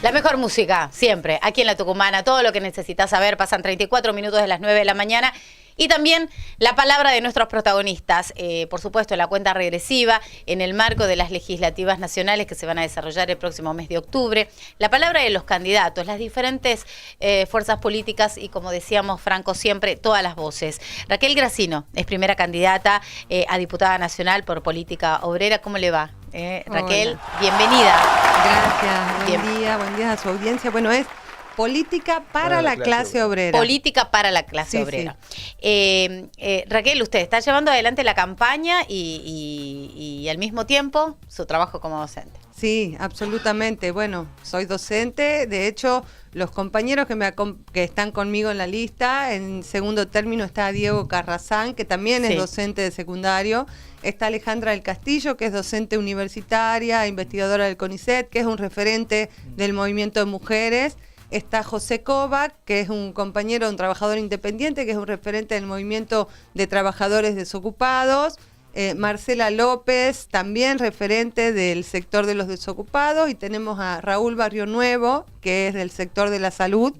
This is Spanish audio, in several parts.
La mejor música, siempre, aquí en La Tucumana. Todo lo que necesitas saber, pasan 34 minutos de las 9 de la mañana. Y también la palabra de nuestros protagonistas, por supuesto, la cuenta regresiva en el marco de las legislativas nacionales que se van a desarrollar el próximo mes de octubre. La palabra de los candidatos, las diferentes fuerzas políticas y, como decíamos, Franco, siempre todas las voces. Raquel Gracino es primera candidata a diputada nacional por Política Obrera. ¿Cómo le va? Raquel, hola. Bienvenida. Gracias, buen día a su audiencia. Bueno, es política para la clase obrera. Política para la clase obrera. Sí. Raquel, usted está llevando adelante la campaña y al mismo tiempo su trabajo como docente. Sí, absolutamente. Bueno, soy docente. De hecho, los compañeros que están conmigo en la lista, en segundo término está Diego Carrazán, que también es docente de secundario. Está Alejandra del Castillo, que es docente universitaria, investigadora del CONICET, que es un referente del movimiento de mujeres. Está José Kovac, que es un compañero, un trabajador independiente, que es un referente del movimiento de trabajadores desocupados. Marcela López, también referente del sector de los desocupados. Y tenemos a Raúl Barrio Nuevo, que es del sector de la salud.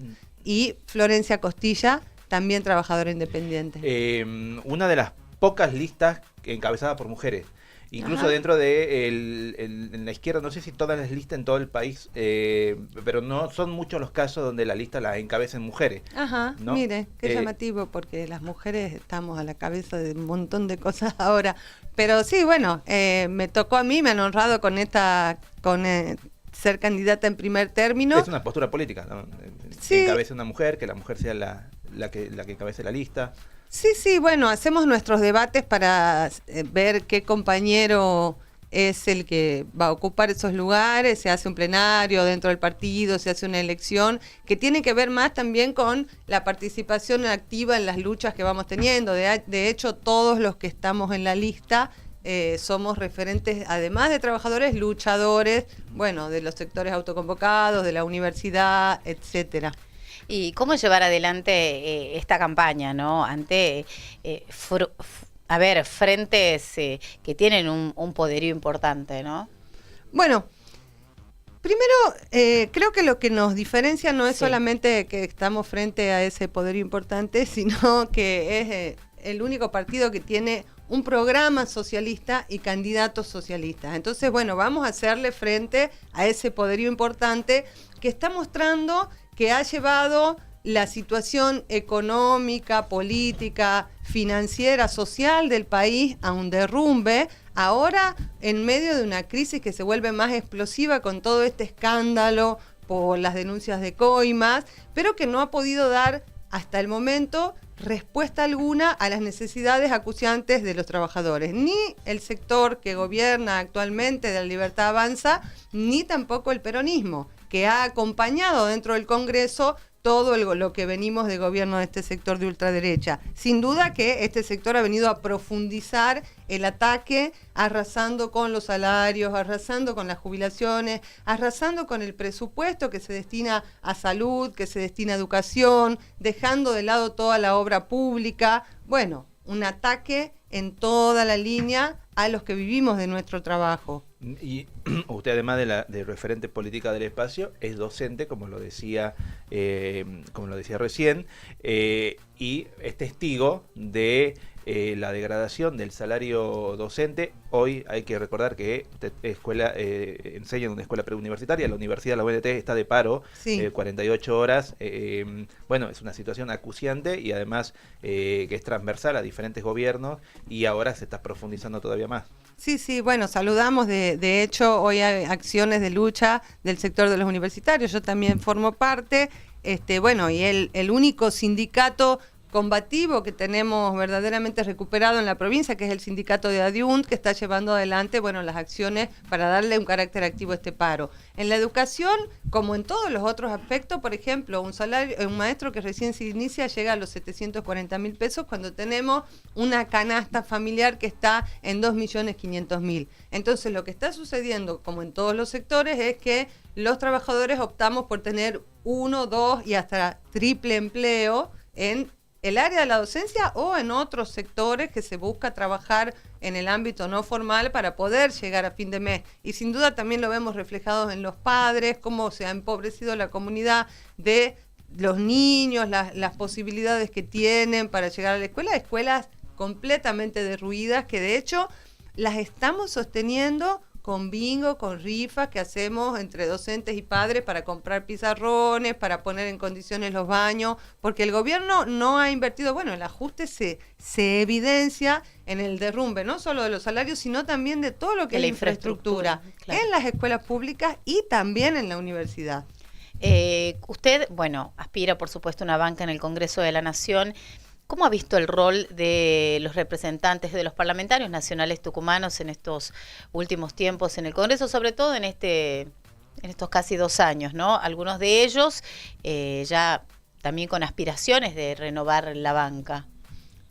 Y Florencia Costilla, también trabajadora independiente. Una de las pocas listas encabezadas por mujeres. Incluso dentro de en la izquierda, no sé si todas las listas en todo el país, pero no son muchos los casos donde la lista la encabecen mujeres. Ajá, ¿no? Mire, qué llamativo, porque las mujeres estamos a la cabeza de un montón de cosas ahora. Pero sí, bueno, me tocó a mí, me han honrado con ser candidata en primer término. Es una postura política, ¿no? Sí. Que encabece una mujer, que la mujer sea la que encabece la lista. Sí, bueno, hacemos nuestros debates para ver qué compañero es el que va a ocupar esos lugares, se hace un plenario dentro del partido, se hace una elección, que tiene que ver más también con la participación activa en las luchas que vamos teniendo. De hecho, todos los que estamos en la lista somos referentes, además de trabajadores, luchadores, bueno, de los sectores autoconvocados, de la universidad, etcétera. ¿Y cómo llevar adelante esta campaña, ¿no? Ante, frentes que tienen un poderío importante, ¿no? Bueno, primero, creo que lo que nos diferencia no es solamente que estamos frente a ese poderío importante, sino que es el único partido que tiene un programa socialista y candidatos socialistas. Entonces, bueno, vamos a hacerle frente a ese poderío importante que está mostrando que ha llevado la situación económica, política, financiera, social del país a un derrumbe, ahora en medio de una crisis que se vuelve más explosiva con todo este escándalo por las denuncias de coimas, pero que no ha podido dar hasta el momento respuesta alguna a las necesidades acuciantes de los trabajadores, ni el sector que gobierna actualmente de La Libertad Avanza, ni tampoco el peronismo, que ha acompañado dentro del Congreso todo lo que venimos de gobierno de este sector de ultraderecha. Sin duda que este sector ha venido a profundizar el ataque, arrasando con los salarios, arrasando con las jubilaciones, arrasando con el presupuesto que se destina a salud, que se destina a educación, dejando de lado toda la obra pública. Bueno, un ataque en toda la línea a los que vivimos de nuestro trabajo. Y usted, además de referente política del espacio, es docente, como lo decía recién, y es testigo de la degradación del salario docente. Hoy hay que recordar que enseña en una escuela preuniversitaria, la Universidad de la UNT está de paro, 48 horas. Bueno, es una situación acuciante y además que es transversal a diferentes gobiernos y ahora se está profundizando todavía más. Sí, bueno, saludamos, de hecho hoy hay acciones de lucha del sector de los universitarios, yo también formo parte, bueno, y el único sindicato combativo que tenemos verdaderamente recuperado en la provincia, que es el sindicato de ADIUNT, que está llevando adelante, bueno, las acciones para darle un carácter activo a este paro. En la educación, como en todos los otros aspectos, por ejemplo, un maestro que recién se inicia llega a los 740.000 pesos cuando tenemos una canasta familiar que está en 2.500.000. Entonces, lo que está sucediendo, como en todos los sectores, es que los trabajadores optamos por tener 1, 2 y hasta triple empleo en el área de la docencia o en otros sectores que se busca trabajar en el ámbito no formal para poder llegar a fin de mes. Y sin duda también lo vemos reflejado en los padres, cómo se ha empobrecido la comunidad de los niños, las posibilidades que tienen para llegar a la escuela, escuelas completamente derruidas que de hecho las estamos sosteniendo con bingo, con rifas que hacemos entre docentes y padres para comprar pizarrones, para poner en condiciones los baños, porque el gobierno no ha invertido, bueno, el ajuste se evidencia en el derrumbe, no solo de los salarios, sino también de todo lo que es la infraestructura, claro, en las escuelas públicas y también en la universidad. Usted, bueno, aspira por supuesto a una banca en el Congreso de la Nación. ¿Cómo ha visto el rol de los representantes de los parlamentarios nacionales tucumanos en estos últimos tiempos en el Congreso, sobre todo en estos casi 2 años, ¿no? Algunos de ellos ya también con aspiraciones de renovar la banca.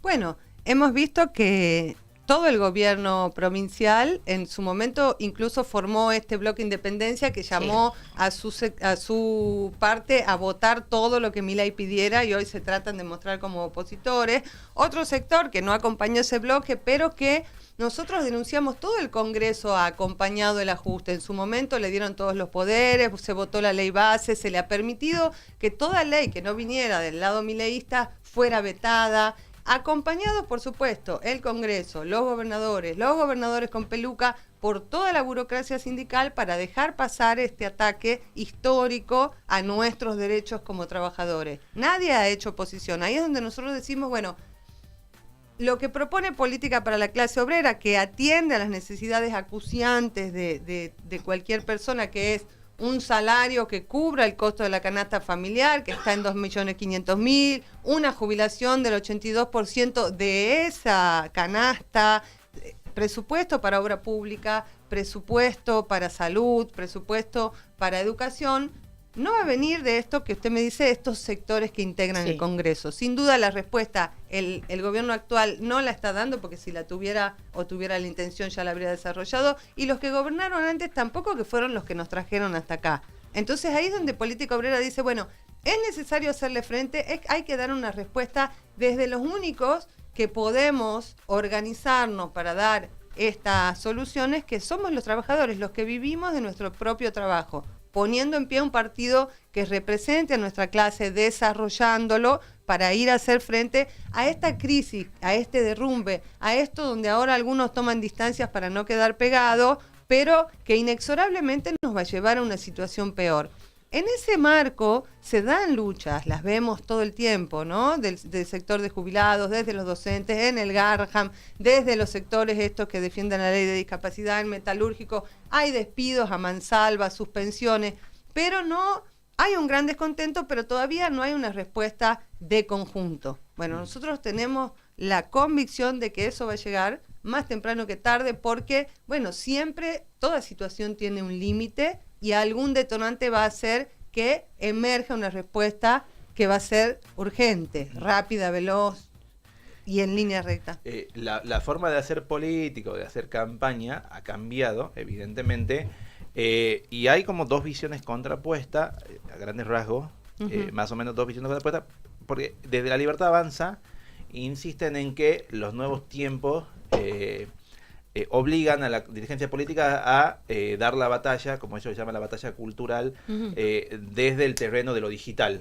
Bueno, hemos visto que todo el gobierno provincial en su momento incluso formó este bloque Independencia que llamó a su parte a votar todo lo que Milei pidiera y hoy se tratan de mostrar como opositores. Otro sector que no acompañó ese bloque, pero que nosotros denunciamos, todo el Congreso ha acompañado el ajuste. En su momento le dieron todos los poderes, se votó la ley base, se le ha permitido que toda ley que no viniera del lado mileísta fuera vetada. Acompañados, por supuesto, el Congreso, los gobernadores con peluca, por toda la burocracia sindical para dejar pasar este ataque histórico a nuestros derechos como trabajadores. Nadie ha hecho oposición. Ahí es donde nosotros decimos, bueno, lo que propone Política para la Clase Obrera, que atiende a las necesidades acuciantes de cualquier persona, que es un salario que cubra el costo de la canasta familiar, que está en 2.500.000, una jubilación del 82% de esa canasta, presupuesto para obra pública, presupuesto para salud, presupuesto para educación, no va a venir de esto que usted me dice, estos sectores que integran el Congreso. Sin duda la respuesta el gobierno actual no la está dando, porque si la tuviera o tuviera la intención ya la habría desarrollado, y los que gobernaron antes tampoco, que fueron los que nos trajeron hasta acá. Entonces ahí es donde Política Obrera dice, bueno, es necesario hacerle frente, hay que dar una respuesta desde los únicos que podemos organizarnos para dar estas soluciones, que somos los trabajadores, los que vivimos de nuestro propio trabajo, poniendo en pie un partido que represente a nuestra clase, desarrollándolo para ir a hacer frente a esta crisis, a este derrumbe, a esto donde ahora algunos toman distancias para no quedar pegados, pero que inexorablemente nos va a llevar a una situación peor. En ese marco se dan luchas, las vemos todo el tiempo, ¿no? Del sector de jubilados, desde los docentes, en el Garham, desde los sectores estos que defienden la ley de discapacidad, en metalúrgico, hay despidos a mansalva, suspensiones, pero no hay un gran descontento, pero todavía no hay una respuesta de conjunto. Bueno, nosotros tenemos la convicción de que eso va a llegar más temprano que tarde, porque, bueno, siempre toda situación tiene un límite y algún detonante va a hacer que emerja una respuesta que va a ser urgente, rápida, veloz y en línea recta. La forma de hacer política, de hacer campaña, ha cambiado, evidentemente, y hay como dos visiones contrapuestas, a grandes rasgos, más o menos dos visiones contrapuestas, porque desde La Libertad Avanza insisten en que los nuevos tiempos obligan a la dirigencia política a dar la batalla, como ellos llaman la batalla cultural, desde el terreno de lo digital.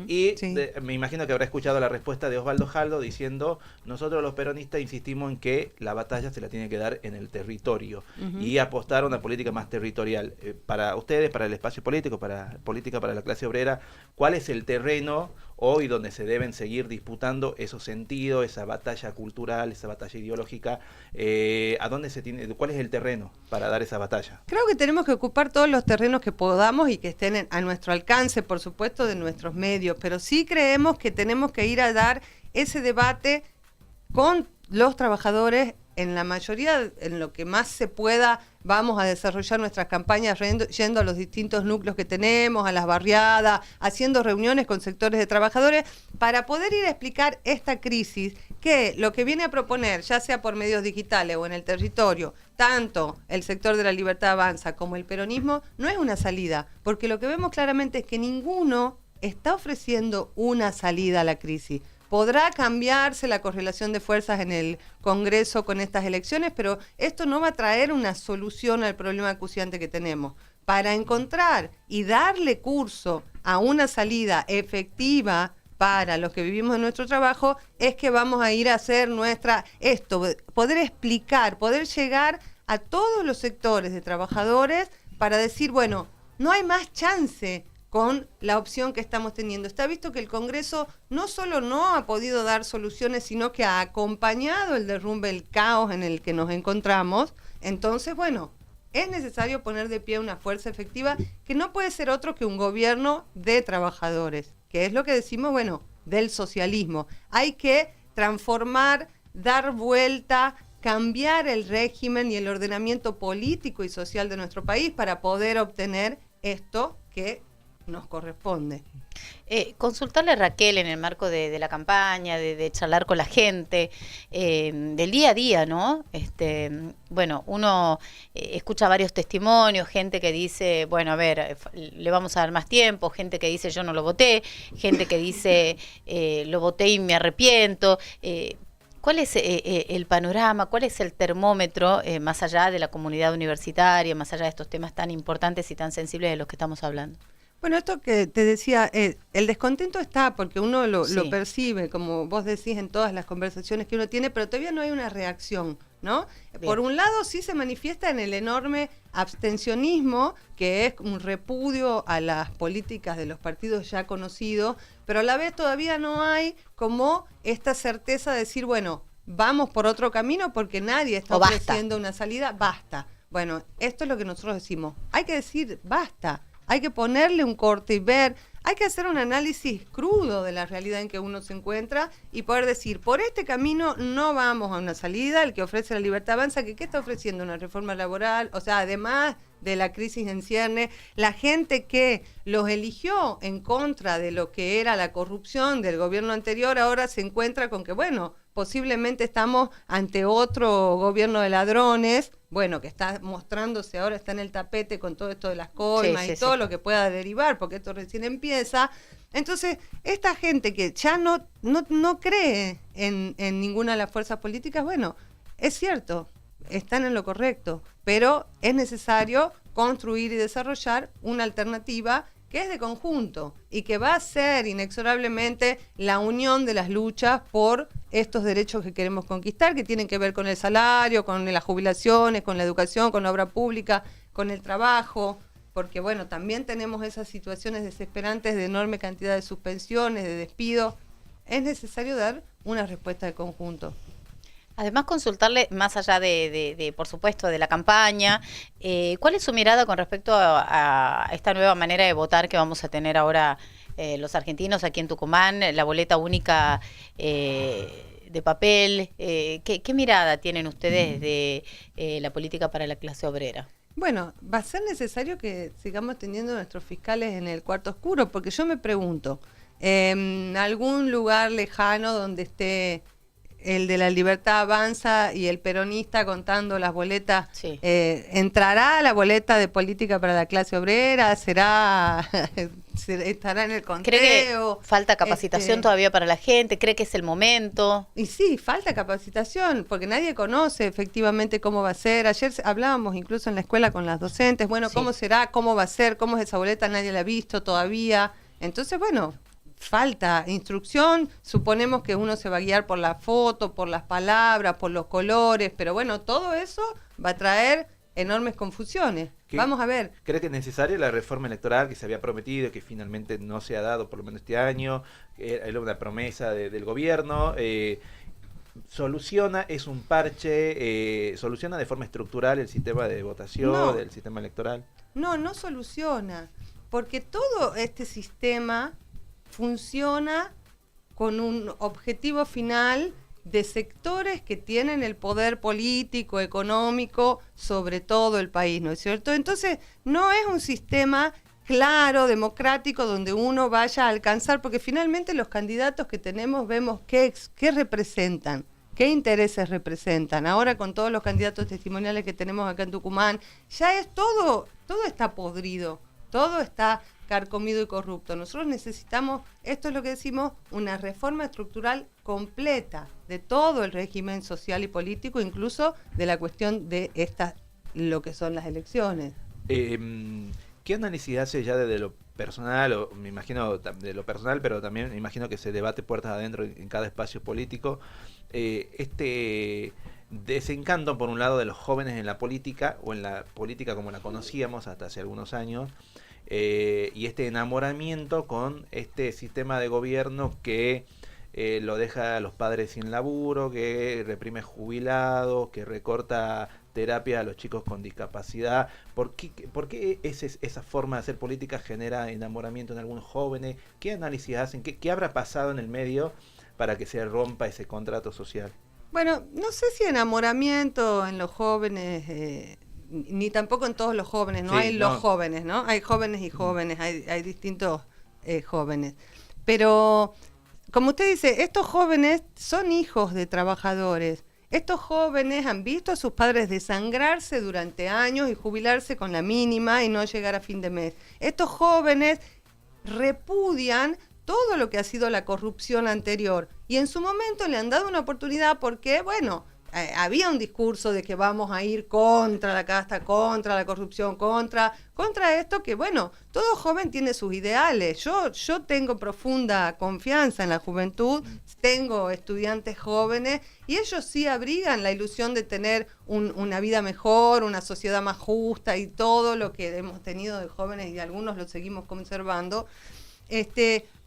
Y me imagino que habrá escuchado la respuesta de Osvaldo Jaldo diciendo, nosotros los peronistas insistimos en que la batalla se la tiene que dar en el territorio y apostar a una política más territorial. Para ustedes, para el espacio político, para Política para la Clase Obrera, ¿cuál es el terreno hoy donde se deben seguir disputando esos sentidos, esa batalla cultural, esa batalla ideológica? ¿A dónde se tiene, cuál es el terreno para dar esa batalla? Creo que tenemos que ocupar todos los terrenos que podamos y que estén a nuestro alcance, por supuesto, de nuestros medios, pero sí creemos que tenemos que ir a dar ese debate con los trabajadores. En la mayoría, en lo que más se pueda, vamos a desarrollar nuestras campañas yendo a los distintos núcleos que tenemos, a las barriadas, haciendo reuniones con sectores de trabajadores, para poder ir a explicar esta crisis, que lo que viene a proponer, ya sea por medios digitales o en el territorio, tanto el sector de La Libertad Avanza como el peronismo, no es una salida, porque lo que vemos claramente es que ninguno está ofreciendo una salida a la crisis. Podrá cambiarse la correlación de fuerzas en el Congreso con estas elecciones, pero esto no va a traer una solución al problema acuciante que tenemos. Para encontrar y darle curso a una salida efectiva para los que vivimos en nuestro trabajo, es que vamos a ir a hacer poder explicar, poder llegar a todos los sectores de trabajadores para decir, bueno, no hay más chance con la opción que estamos teniendo. Está visto que el Congreso no solo no ha podido dar soluciones, sino que ha acompañado el derrumbe, el caos en el que nos encontramos. Entonces, bueno, es necesario poner de pie una fuerza efectiva que no puede ser otro que un gobierno de trabajadores, que es lo que decimos, bueno, del socialismo. Hay que transformar, dar vuelta, cambiar el régimen y el ordenamiento político y social de nuestro país para poder obtener esto que nos corresponde. Consultarle a Raquel en el marco de la campaña, de charlar con la gente, del día a día, ¿no? Bueno, uno escucha varios testimonios, gente que dice, bueno, a ver, le vamos a dar más tiempo, gente que dice yo no lo voté, gente que dice lo voté y me arrepiento. ¿Cuál es el panorama? ¿Cuál es el termómetro más allá de la comunidad universitaria, más allá de estos temas tan importantes y tan sensibles de los que estamos hablando? Bueno, esto que te decía, el descontento está porque uno lo Sí. percibe, como vos decís en todas las conversaciones que uno tiene, pero todavía no hay una reacción, ¿no? Bien. Por un lado sí se manifiesta en el enorme abstencionismo, que es un repudio a las políticas de los partidos ya conocidos, pero a la vez todavía no hay como esta certeza de decir, bueno, vamos por otro camino porque nadie está O basta. ofreciendo una salida, basta. Bueno, esto es lo que nosotros decimos, hay que decir basta. Hay que ponerle un corte y ver, hay que hacer un análisis crudo de la realidad en que uno se encuentra y poder decir, por este camino no vamos a una salida, el que ofrece la libertad avanza, que ¿qué está ofreciendo? Una reforma laboral, o sea, además de la crisis en cierne, la gente que los eligió en contra de lo que era la corrupción del gobierno anterior, ahora se encuentra con que, bueno, posiblemente estamos ante otro gobierno de ladrones, bueno, que está mostrándose ahora, está en el tapete con todo esto de las coimas y todo lo que pueda derivar, porque esto recién empieza. Entonces, esta gente que ya no cree en ninguna de las fuerzas políticas, bueno, es cierto, están en lo correcto, pero es necesario construir y desarrollar una alternativa que es de conjunto y que va a ser inexorablemente la unión de las luchas por estos derechos que queremos conquistar, que tienen que ver con el salario, con las jubilaciones, con la educación, con la obra pública, con el trabajo, porque bueno, también tenemos esas situaciones desesperantes de enorme cantidad de suspensiones, de despidos. Es necesario dar una respuesta de conjunto. Además, consultarle, más allá de por supuesto, de la campaña, ¿cuál es su mirada con respecto a esta nueva manera de votar que vamos a tener ahora los argentinos aquí en Tucumán, la boleta única de papel? ¿Qué mirada tienen ustedes de la política para la clase obrera? Bueno, va a ser necesario que sigamos teniendo nuestros fiscales en el cuarto oscuro, porque yo me pregunto, en algún lugar lejano donde esté el de la Libertad Avanza y el peronista contando las boletas, Sí. ¿Entrará la boleta de política para la clase obrera? ¿Estará en el conteo? ¿Cree que falta capacitación todavía para la gente? ¿Cree que es el momento? Y sí, falta capacitación, porque nadie conoce efectivamente cómo va a ser. Ayer hablábamos incluso en la escuela con las docentes, bueno, Sí. ¿cómo será? ¿Cómo va a ser? ¿Cómo es esa boleta? Nadie la ha visto todavía. Entonces, bueno, falta instrucción, suponemos que uno se va a guiar por la foto, por las palabras, por los colores, pero bueno, todo eso va a traer enormes confusiones. Vamos a ver. ¿Cree que es necesaria la reforma electoral que se había prometido y que finalmente no se ha dado por lo menos este año? Era una promesa del gobierno. ¿Soluciona, es un parche, soluciona de forma estructural el sistema de votación, No. del sistema electoral? No soluciona, porque todo este sistema funciona con un objetivo final de sectores que tienen el poder político, económico, sobre todo el país, ¿no es cierto? Entonces, no es un sistema claro, democrático, donde uno vaya a alcanzar, porque finalmente los candidatos que tenemos vemos qué representan, qué intereses representan. Ahora con todos los candidatos testimoniales que tenemos acá en Tucumán, ya es todo está podrido. todo está carcomido y corrupto. Nosotros necesitamos, esto es lo que decimos, una reforma estructural completa de todo el régimen social y político, incluso de la cuestión de lo que son las elecciones. ¿Qué análisis hace ya desde lo personal, o me imagino de lo personal, pero también me imagino que se debate puertas adentro en cada espacio político, este desencanto por un lado de los jóvenes en la política, o en la política como la conocíamos hasta hace algunos años, y este enamoramiento con este sistema de gobierno que lo deja a los padres sin laburo, que reprime jubilados, que recorta terapia a los chicos con discapacidad? ¿Por qué esa forma de hacer política genera enamoramiento en algunos jóvenes? ¿Qué análisis hacen? ¿Qué habrá pasado en el medio para que se rompa ese contrato social? Bueno, no sé si enamoramiento en los jóvenes, ni tampoco en todos los jóvenes, no hay los jóvenes, ¿no? Hay jóvenes y jóvenes, hay distintos jóvenes. Pero, como usted dice, estos jóvenes son hijos de trabajadores. Estos jóvenes han visto a sus padres desangrarse durante años y jubilarse con la mínima y no llegar a fin de mes. Estos jóvenes repudian todo lo que ha sido la corrupción anterior y en su momento le han dado una oportunidad porque, bueno, había un discurso de que vamos a ir contra la casta, contra la corrupción, contra esto que, bueno, todo joven tiene sus ideales. Yo tengo profunda confianza en la juventud, tengo estudiantes jóvenes y ellos sí abrigan la ilusión de tener una vida mejor, una sociedad más justa y todo lo que hemos tenido de jóvenes y algunos lo seguimos conservando.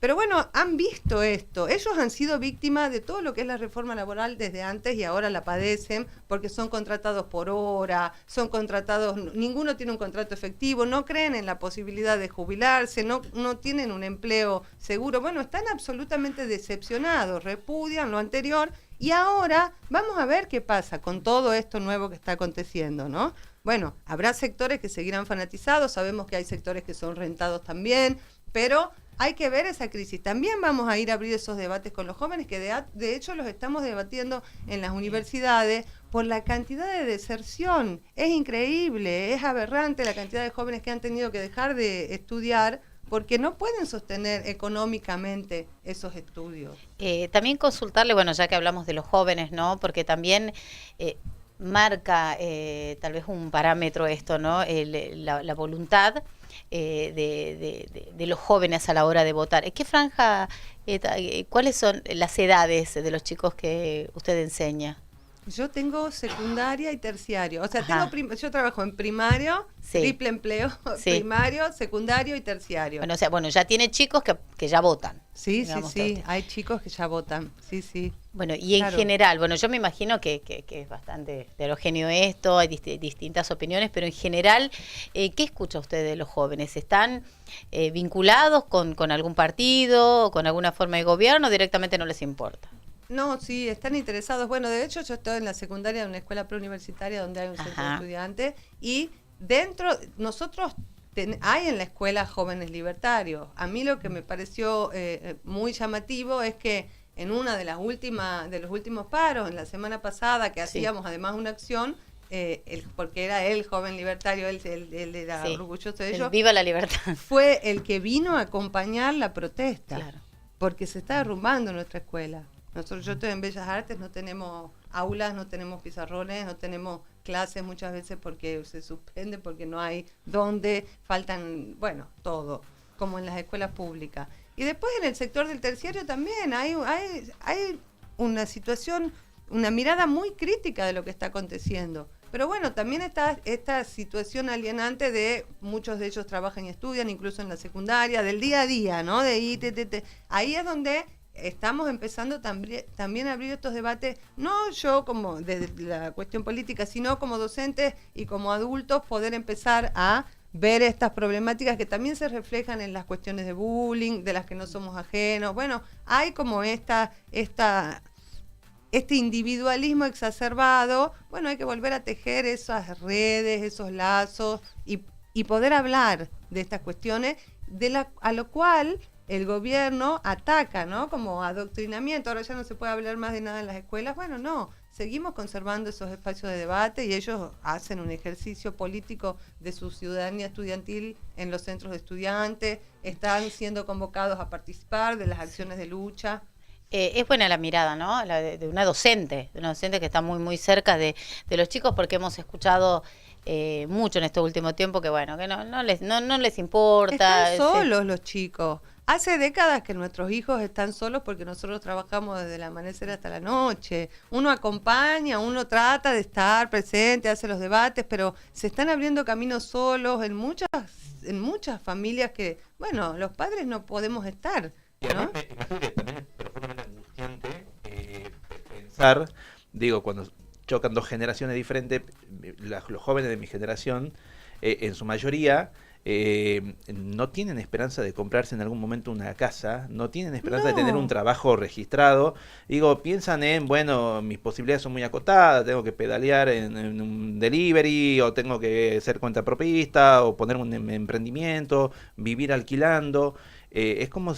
Pero bueno, han visto esto. Ellos han sido víctimas de todo lo que es la reforma laboral desde antes y ahora la padecen porque son contratados por hora, son contratados, ninguno tiene un contrato efectivo, no creen en la posibilidad de jubilarse, no tienen un empleo seguro. Bueno, están absolutamente decepcionados, repudian lo anterior y ahora vamos a ver qué pasa con todo esto nuevo que está aconteciendo, ¿no? Bueno, habrá sectores que seguirán fanatizados, sabemos que hay sectores que son rentados también, pero hay que ver esa crisis. También vamos a ir a abrir esos debates con los jóvenes, que de hecho los estamos debatiendo en las universidades por la cantidad de deserción. Es increíble, es aberrante la cantidad de jóvenes que han tenido que dejar de estudiar porque no pueden sostener económicamente esos estudios. También consultarle, bueno, ya que hablamos de los jóvenes, ¿no? Porque también marca tal vez un parámetro esto, ¿no? La voluntad de los jóvenes a la hora de votar. ¿Qué franja, cuáles son las edades de los chicos que usted enseña? Yo tengo secundaria y terciario. O sea, yo trabajo en primario, sí, triple empleo, sí, primario, secundario y terciario. Bueno, o sea, ya tiene chicos que ya votan. Sí, sí, hay chicos que ya votan, sí. Bueno, y en general, yo me imagino que es bastante heterogéneo esto, hay distintas opiniones, pero en general, ¿qué escucha usted de los jóvenes? ¿Están vinculados con algún partido, con alguna forma de gobierno, o directamente no les importa? No, sí, están interesados. Bueno, de hecho yo estoy en la secundaria de una escuela preuniversitaria donde hay un centro de estudiantes y dentro, nosotros hay en la escuela jóvenes libertarios. A mí lo que me pareció muy llamativo es que en una de los últimos paros, en la semana pasada, que hacíamos además una acción, porque era el joven libertario, él era orgulloso de ello. Viva la libertad. Fue el que vino a acompañar la protesta, claro, porque se está derrumbando nuestra escuela. Yo estoy en Bellas Artes, no tenemos aulas, no tenemos pizarrones, no tenemos clases muchas veces porque se suspende, porque no hay dónde, faltan, todo, como en las escuelas públicas. Y después en el sector del terciario también hay una situación, una mirada muy crítica de lo que está aconteciendo. Pero bueno, también está esta situación alienante de muchos de ellos trabajan y estudian, incluso en la secundaria, del día a día, ¿no? Ahí es donde estamos empezando también a abrir estos debates, no yo como desde la cuestión política, sino como docentes y como adultos poder empezar a ver estas problemáticas que también se reflejan en las cuestiones de bullying, de las que no somos ajenos. Bueno, hay como este individualismo exacerbado. Bueno, hay que volver a tejer esas redes, esos lazos y poder hablar de estas cuestiones, a lo cual el gobierno ataca, ¿no? Como adoctrinamiento, ahora ya no se puede hablar más de nada en las escuelas. Bueno, no, seguimos conservando esos espacios de debate y ellos hacen un ejercicio político de su ciudadanía estudiantil en los centros de estudiantes, están siendo convocados a participar de las acciones de lucha. Es buena la mirada, ¿no? La de una docente que está muy, muy cerca de los chicos, porque hemos escuchado mucho en este último tiempo que, bueno, que no les importa. Están solos los chicos. Hace décadas que nuestros hijos están solos porque nosotros trabajamos desde el amanecer hasta la noche. Uno acompaña, uno trata de estar presente, hace los debates, pero se están abriendo caminos solos en muchas familias que, bueno, los padres no podemos estar, ¿no? Imagino que también es profundamente angustiante pensar, digo, cuando chocan dos generaciones diferentes, los jóvenes de mi generación, en su mayoría, no tienen esperanza de comprarse en algún momento una casa, no tienen esperanza de tener un trabajo registrado. Digo, piensan en, bueno, mis posibilidades son muy acotadas, tengo que pedalear en un delivery, o tengo que ser cuentapropista, o poner un emprendimiento, vivir alquilando. Es como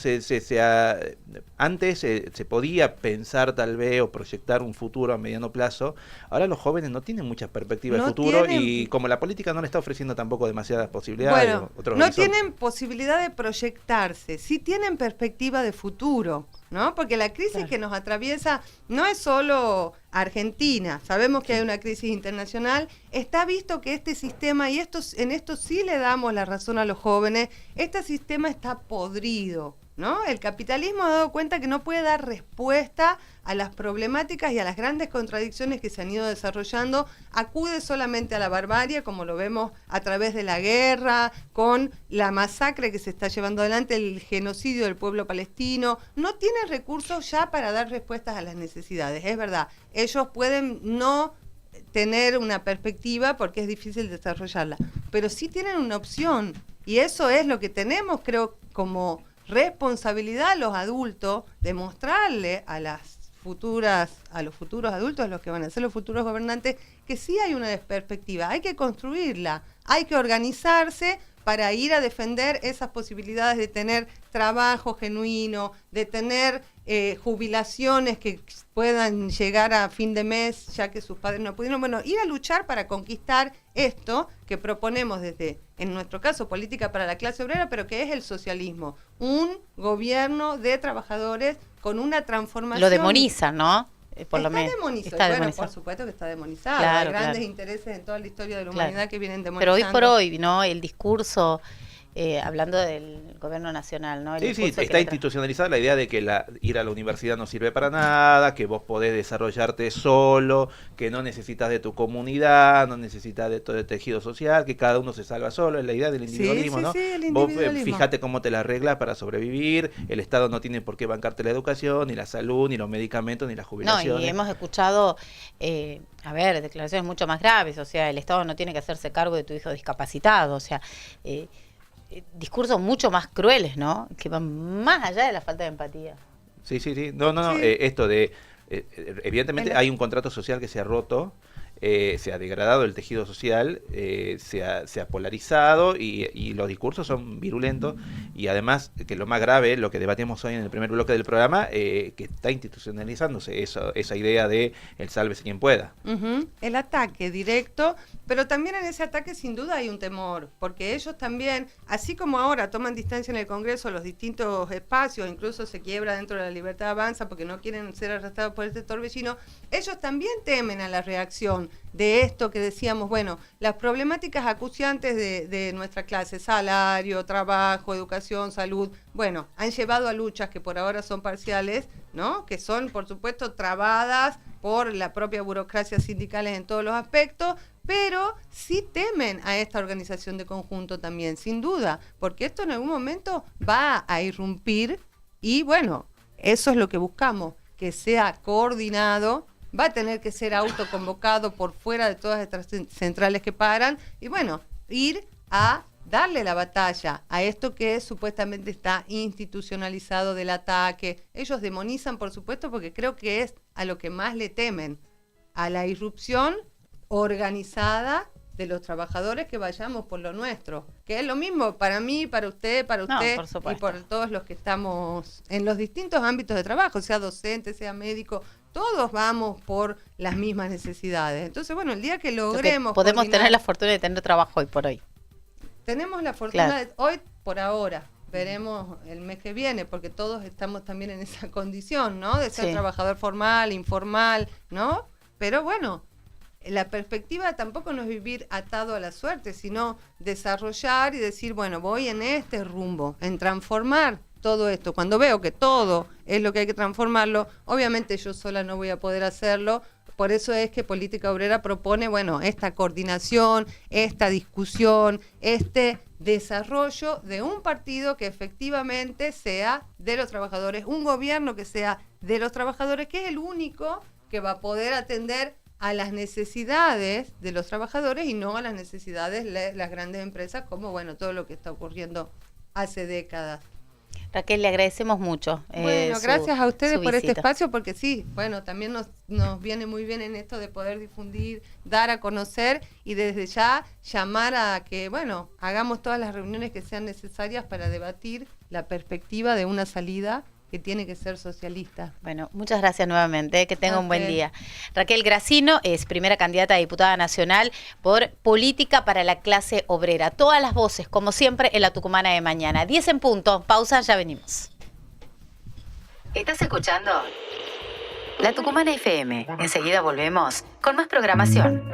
antes se podía pensar tal vez o proyectar un futuro a mediano plazo. Ahora los jóvenes no tienen mucha perspectiva de futuro y como la política no le está ofreciendo tampoco demasiadas posibilidades. Bueno, no tienen posibilidad de proyectarse, sí tienen perspectiva de futuro, ¿no? Porque la crisis que nos atraviesa no es solo Argentina, sabemos que hay una crisis internacional, está visto que este sistema, y en esto sí le damos la razón a los jóvenes, este sistema está podrido, ¿no? El capitalismo ha dado cuenta que no puede dar respuesta a las problemáticas y a las grandes contradicciones que se han ido desarrollando, acude solamente a la barbarie, como lo vemos a través de la guerra, con la masacre que se está llevando adelante, el genocidio del pueblo palestino, no tiene recursos ya para dar respuestas a las necesidades, es verdad, ellos pueden no tener una perspectiva porque es difícil desarrollarla, pero sí tienen una opción, y eso es lo que tenemos, creo, como responsabilidad los adultos de mostrarle a los futuros adultos, los que van a ser los futuros gobernantes, que sí hay una perspectiva, hay que construirla, hay que organizarse para ir a defender esas posibilidades de tener trabajo genuino, de tener jubilaciones que puedan llegar a fin de mes, ya que sus padres no pudieron. Bueno, ir a luchar para conquistar esto que proponemos desde, en nuestro caso, política para la clase obrera, pero que es el socialismo. Un gobierno de trabajadores con una transformación. Lo demonizan, ¿no? Está demonizado. Por supuesto que está demonizado. Claro, hay grandes intereses en toda la historia de la humanidad que vienen demonizando. Pero hoy por hoy, ¿no? El discurso, hablando del gobierno nacional, ¿no? Sí, está institucionalizada la idea de que ir a la universidad no sirve para nada, que vos podés desarrollarte solo, que no necesitas de tu comunidad, no necesitas de todo el tejido social, que cada uno se salva solo, es la idea del individualismo, ¿no? Sí, el individualismo. Vos fíjate cómo te la arreglas para sobrevivir, el Estado no tiene por qué bancarte la educación, ni la salud, ni los medicamentos, ni las jubilaciones. No, y hemos escuchado, declaraciones mucho más graves, o sea, el Estado no tiene que hacerse cargo de tu hijo discapacitado, o sea, discursos mucho más crueles, ¿no? Que van más allá de la falta de empatía. Sí. Esto de, evidentemente hay un contrato social que se ha roto, se ha degradado el tejido social, se ha polarizado y los discursos son virulentos y además, que lo más grave, lo que debatimos hoy en el primer bloque del programa, que está institucionalizándose esa idea de el sálvese quien pueda. El ataque directo, pero también en ese ataque sin duda hay un temor, porque ellos también, así como ahora toman distancia en el Congreso los distintos espacios, incluso se quiebra dentro de la Libertad Avanza porque no quieren ser arrastrados por este torbellino, ellos también temen a la reacción de esto que decíamos, bueno, las problemáticas acuciantes de nuestra clase, salario, trabajo, educación, salud, bueno, han llevado a luchas que por ahora son parciales, ¿no? Que son, por supuesto, trabadas por la propia burocracia sindical en todos los aspectos, pero sí temen a esta organización de conjunto también, sin duda, porque esto en algún momento va a irrumpir y, bueno, eso es lo que buscamos, que sea coordinado, va a tener que ser autoconvocado por fuera de todas estas centrales que paran y bueno, ir a darle la batalla a esto que supuestamente está institucionalizado del ataque. Ellos demonizan, por supuesto, porque creo que es a lo que más le temen, a la irrupción organizada de los trabajadores que vayamos por lo nuestro, que es lo mismo para mí, para usted, por y por todos los que estamos en los distintos ámbitos de trabajo, sea docente, sea médico, todos vamos por las mismas necesidades. Entonces, bueno, el día que logremos... Podemos tener la fortuna de tener trabajo hoy por hoy. Tenemos la fortuna de hoy por ahora. Veremos el mes que viene, porque todos estamos también en esa condición, ¿no? De ser trabajador formal, informal, ¿no? Pero bueno, la perspectiva tampoco no es vivir atado a la suerte, sino desarrollar y decir, bueno, voy en este rumbo, en transformar todo esto. Cuando veo que todo es lo que hay que transformarlo, obviamente yo sola no voy a poder hacerlo. Por eso es que Política Obrera propone, bueno, esta coordinación, esta discusión, este desarrollo de un partido que efectivamente sea de los trabajadores, un gobierno que sea de los trabajadores, que es el único que va a poder atender a las necesidades de los trabajadores y no a las necesidades de las grandes empresas, como bueno, todo lo que está ocurriendo hace décadas. Raquel, le agradecemos mucho. Bueno, gracias a ustedes por este espacio, porque sí, bueno, también nos viene muy bien en esto de poder difundir, dar a conocer y desde ya llamar a que, bueno, hagamos todas las reuniones que sean necesarias para debatir la perspectiva de una salida que tiene que ser socialista. Bueno, muchas gracias nuevamente, que tenga un buen día. Raquel Gracino es primera candidata a diputada nacional por Política para la Clase Obrera. Todas las voces, como siempre, en la Tucumana de mañana. 10 en punto, pausa, ya venimos. ¿Estás escuchando? La Tucumana FM. Enseguida volvemos con más programación.